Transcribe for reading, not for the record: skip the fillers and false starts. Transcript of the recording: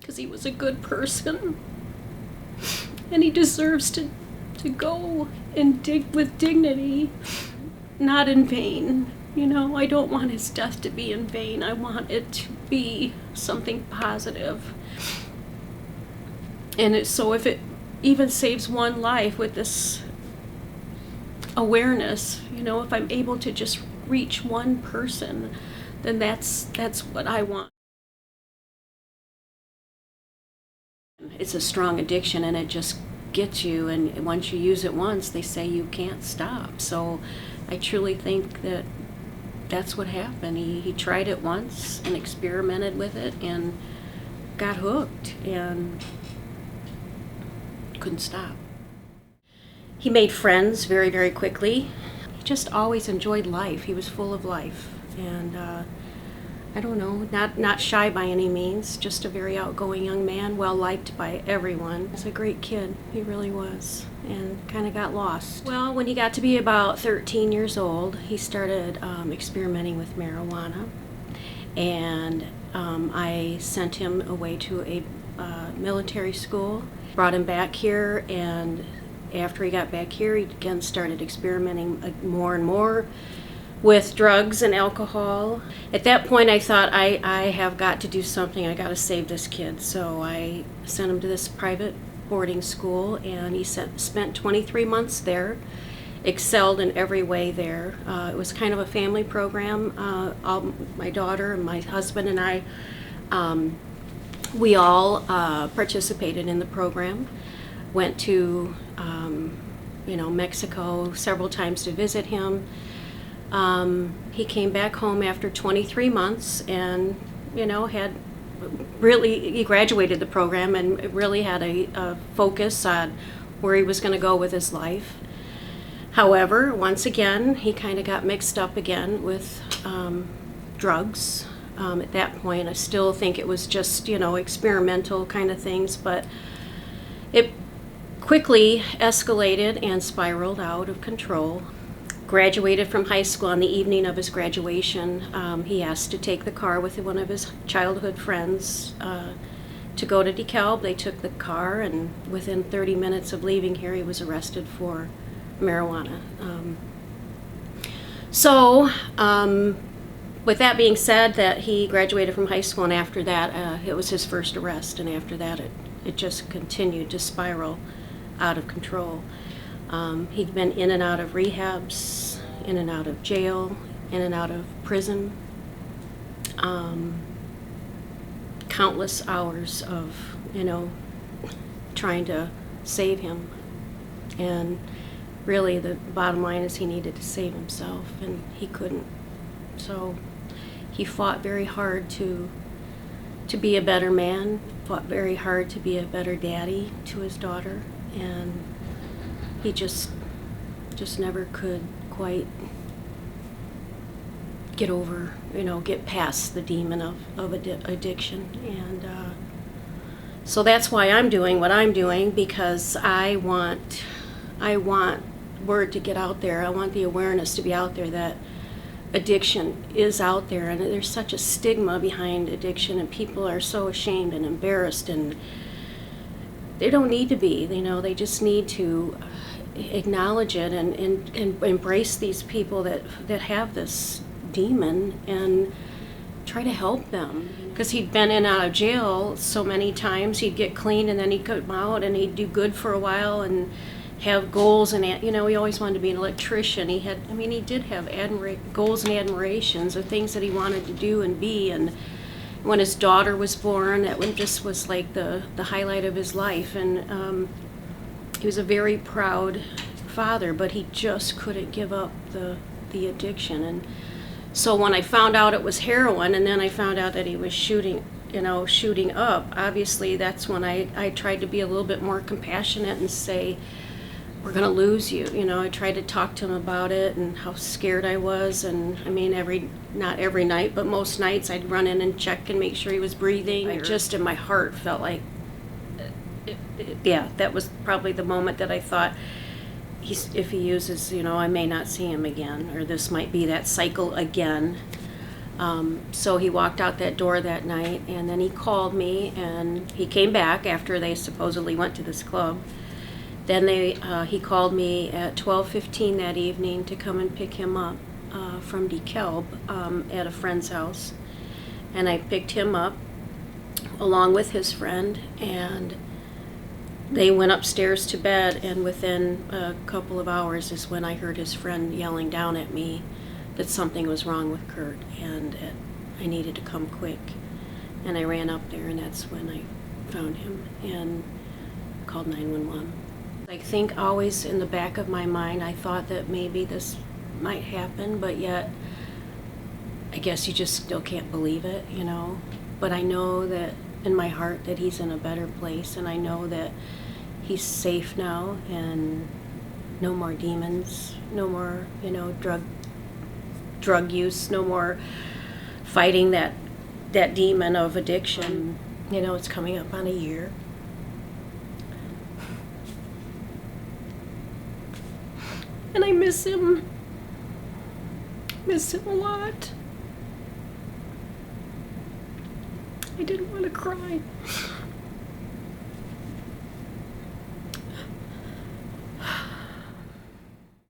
because he was a good person. And he deserves to go and dig with dignity, not in vain. You know, I don't want his death to be in vain. I want it to be something positive. And so if it even saves one life with this awareness, you know, if I'm able to just reach one person, then that's what I want. It's a strong addiction, and it just gets you, and once you use it once, they say you can't stop. So I truly think that that's what happened. He tried it once and experimented with it and got hooked and couldn't stop. He made friends very, very quickly. He just always enjoyed life. He was full of life, and I don't know, not shy by any means, just a very outgoing young man, well liked by everyone. He was a great kid, he really was, and kind of got lost. Well, when he got to be about 13 years old, he started experimenting with marijuana, and I sent him away to a military school, brought him back here, and after he got back here, he again started experimenting more and more with drugs and alcohol. At that point, I thought, I have got to do something. I got to save this kid. So I sent him to this private boarding school, and he spent 23 months there, excelled in every way there. It was kind of a family program. My daughter and my husband and I, we all participated in the program. Went to Mexico several times to visit him. He came back home after 23 months and, he graduated the program and really had a focus on where he was going to go with his life. However, once again, he kind of got mixed up again with drugs. At that point, I still think it was just, experimental kind of things, but it quickly escalated and spiraled out of control. Graduated from high school. On the evening of his graduation, he asked to take the car with one of his childhood friends to go to DeKalb. They took the car, and within 30 minutes of leaving here, he was arrested for marijuana. With that being said, that he graduated from high school, and after that, it was his first arrest, and after that, it just continued to spiral out of control. He'd been in and out of rehabs, in and out of jail, in and out of prison. Countless hours of, trying to save him. And really the bottom line is he needed to save himself, and he couldn't. So he fought very hard to be a better man, fought very hard to be a better daddy to his daughter, and he just never could quite get over, get past the demon of addiction. And so that's why I'm doing what I'm doing, because I want word to get out there. I want the awareness to be out there that addiction is out there, and there's such a stigma behind addiction, and people are so ashamed and embarrassed, and they don't need to be. They just need to acknowledge it and embrace these people that have this demon and try to help them. Because he'd been in and out of jail so many times, he'd get clean and then he'd come out and he'd do good for a while and have goals, and he always wanted to be an electrician. He did have goals and admirations of things that he wanted to do and be. And when his daughter was born, that one just was like the highlight of his life. And he was a very proud father, but he just couldn't give up the addiction. And so when I found out it was heroin, and then I found out that he was shooting up, obviously that's when I tried to be a little bit more compassionate and say, we're going to lose you. I tried to talk to him about it and how scared I was. And not every night, but most nights I'd run in and check and make sure he was breathing. I just in my heart felt like, that was probably the moment that I thought, if he uses, I may not see him again, or this might be that cycle again. So he walked out that door that night, and then he called me, and he came back after they supposedly went to this club. Then he called me at 12:15 that evening to come and pick him up from DeKalb at a friend's house. And I picked him up along with his friend, and they went upstairs to bed, and within a couple of hours is when I heard his friend yelling down at me that something was wrong with Kurt, and I needed to come quick. And I ran up there, and that's when I found him and called 911. I think always in the back of my mind, I thought that maybe this might happen, but yet I guess you just still can't believe it, you know. But I know that in my heart that he's in a better place, and I know that he's safe now, and no more demons, no more, you know, drug use, no more fighting that demon of addiction. You know, it's coming up on a year. And I miss him. Miss him a lot. I didn't want to cry.